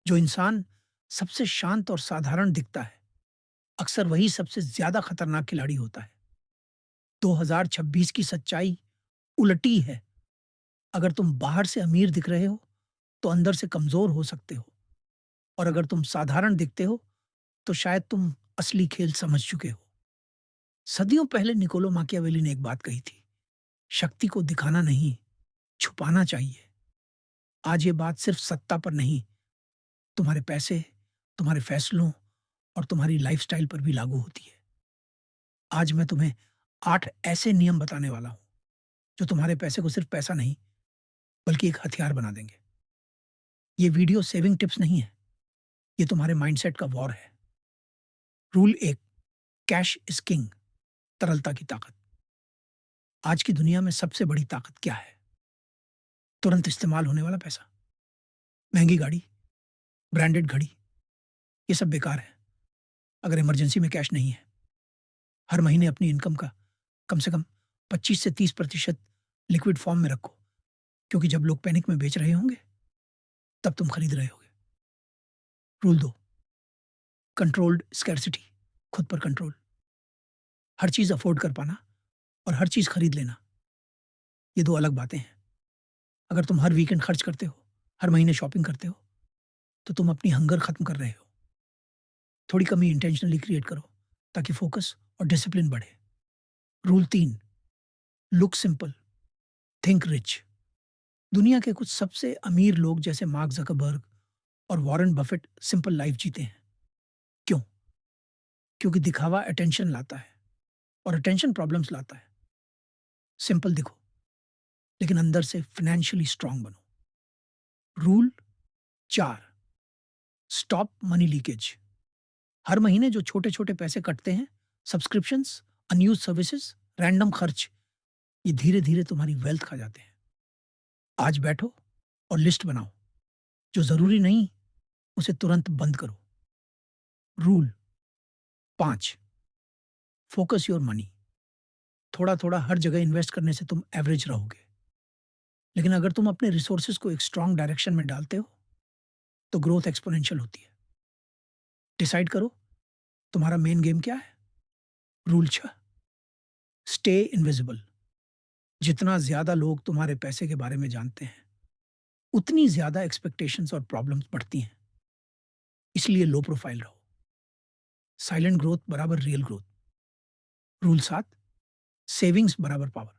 जो इंसान सबसे शांत और साधारण दिखता है, अक्सर वही सबसे ज्यादा खतरनाक खिलाड़ी होता है। 2026 की सच्चाई उलटी है। अगर तुम बाहर से अमीर दिख रहे हो, तो अंदर से कमजोर हो सकते हो। और अगर तुम साधारण दिखते हो, तो शायद तुम असली खेल समझ चुके हो। सदियों पहले निकोलो माकियावेली ने एक बात कही थी, शक्ति को दिखाना नहीं, छुपाना चाहिए। आज ये बात सिर्फ सत्ता पर नहीं, तुम्हारे पैसे, तुम्हारे फैसलों और तुम्हारी लाइफस्टाइल पर भी लागू होती है। आज मैं तुम्हें 8 ऐसे नियम बताने वाला हूं, जो तुम्हारे पैसे को सिर्फ पैसा नहीं, बल्कि एक हथियार बना देंगे। ये वीडियो सेविंग टिप्स नहीं है, ये तुम्हारे माइंडसेट का वॉर है। रूल 1, कैश इज किंग, तरलता की ताकत। आज की दुनिया में सबसे बड़ी ताकत क्या है? तुरंत इस्तेमाल होने वाला पैसा। महंगी गाड़ी, ब्रांडेड घड़ी, ये सब बेकार है अगर इमरजेंसी में कैश नहीं है। हर महीने अपनी इनकम का कम से कम 25 से 30% लिक्विड फॉर्म में रखो, क्योंकि जब लोग पैनिक में बेच रहे होंगे, तब तुम खरीद रहे होगे। रूल 2, कंट्रोल्ड स्कैर्सिटी, खुद पर कंट्रोल। हर चीज अफोर्ड कर पाना और हर चीज खरीद लेना, ये दो अलग बातें हैं। अगर तुम हर वीकेंड खर्च करते हो, हर महीने शॉपिंग करते हो, तो तुम अपनी हंगर खत्म कर रहे हो। थोड़ी कमी इंटेंशनली क्रिएट करो, ताकि फोकस और डिसिप्लिन बढ़े। Rule 3, look simple, think rich. दुनिया के कुछ सबसे अमीर लोग जैसे मार्क जकरबर्ग और वॉरेन बफेट सिंपल लाइफ जीते हैं। क्यों? क्योंकि दिखावा अटेंशन लाता है, और अटेंशन प्रॉब्लम्स लाता है। सिंपल दिखो, लेकिन अंदर से फाइनेंशियली स्ट्रांग बनो। Rule 4, stop money leakage. हर महीने जो छोटे छोटे पैसे कटते हैं, सब्सक्रिप्शंस, अनयूज सर्विसेज, रैंडम खर्च, ये धीरे धीरे तुम्हारी वेल्थ खा जाते हैं। आज बैठो और लिस्ट बनाओ। जो जरूरी नहीं, उसे तुरंत बंद करो। Rule 5, focus your money. थोड़ा थोड़ा हर जगह इन्वेस्ट करने से तुम एवरेज रहोगे, लेकिन अगर तुम अपने रिसोर्सेज को एक स्ट्रांग डायरेक्शन में डालते हो, तो ग्रोथ एक्सपोनेंशियल होती है। डिसाइड करो, तुम्हारा मेन गेम क्या है। Rule 6, stay invisible. जितना ज्यादा लोग तुम्हारे पैसे के बारे में जानते हैं, उतनी ज्यादा एक्सपेक्टेशंस और प्रॉब्लम्स बढ़ती हैं। इसलिए लो प्रोफाइल रहो। साइलेंट ग्रोथ बराबर रियल ग्रोथ। रूल 7, सेविंग्स बराबर पावर।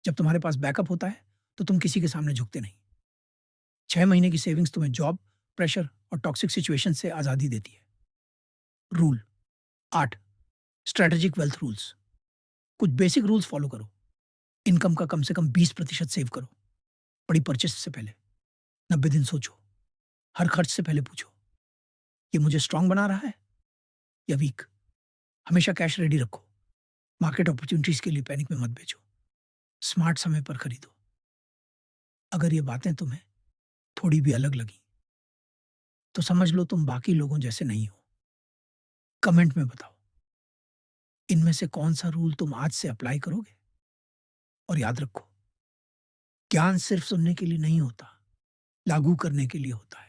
जब तुम्हारे पास बैकअप होता है, तो तुम किसी के सामने झुकते नहीं। 6 महीने की सेविंग्स तुम्हें जॉब, प्रेशर और टॉक्सिक सिचुएशन से आजादी देती है। Rule 8, strategic wealth rules. कुछ बेसिक रूल्स फॉलो करो। इनकम का कम से कम 20% सेव करो। बड़ी परचेस से पहले 90 दिन सोचो। हर खर्च से पहले पूछो, ये मुझे स्ट्रांग बना रहा है या वीक। हमेशा कैश रेडी रखो। मार्केट अपॉर्चुनिटीज के लिए पैनिक में मत बेचो। स्मार्ट समय पर खरीदो। अगर ये बातें तुम्हें थोड़ी भी अलग लगी, तो समझ लो तुम बाकी लोगों जैसे नहीं हो। कमेंट में बताओ, इनमें से कौन सा रूल तुम आज से अप्लाई करोगे। और याद रखो, ज्ञान सिर्फ सुनने के लिए नहीं होता, लागू करने के लिए होता है।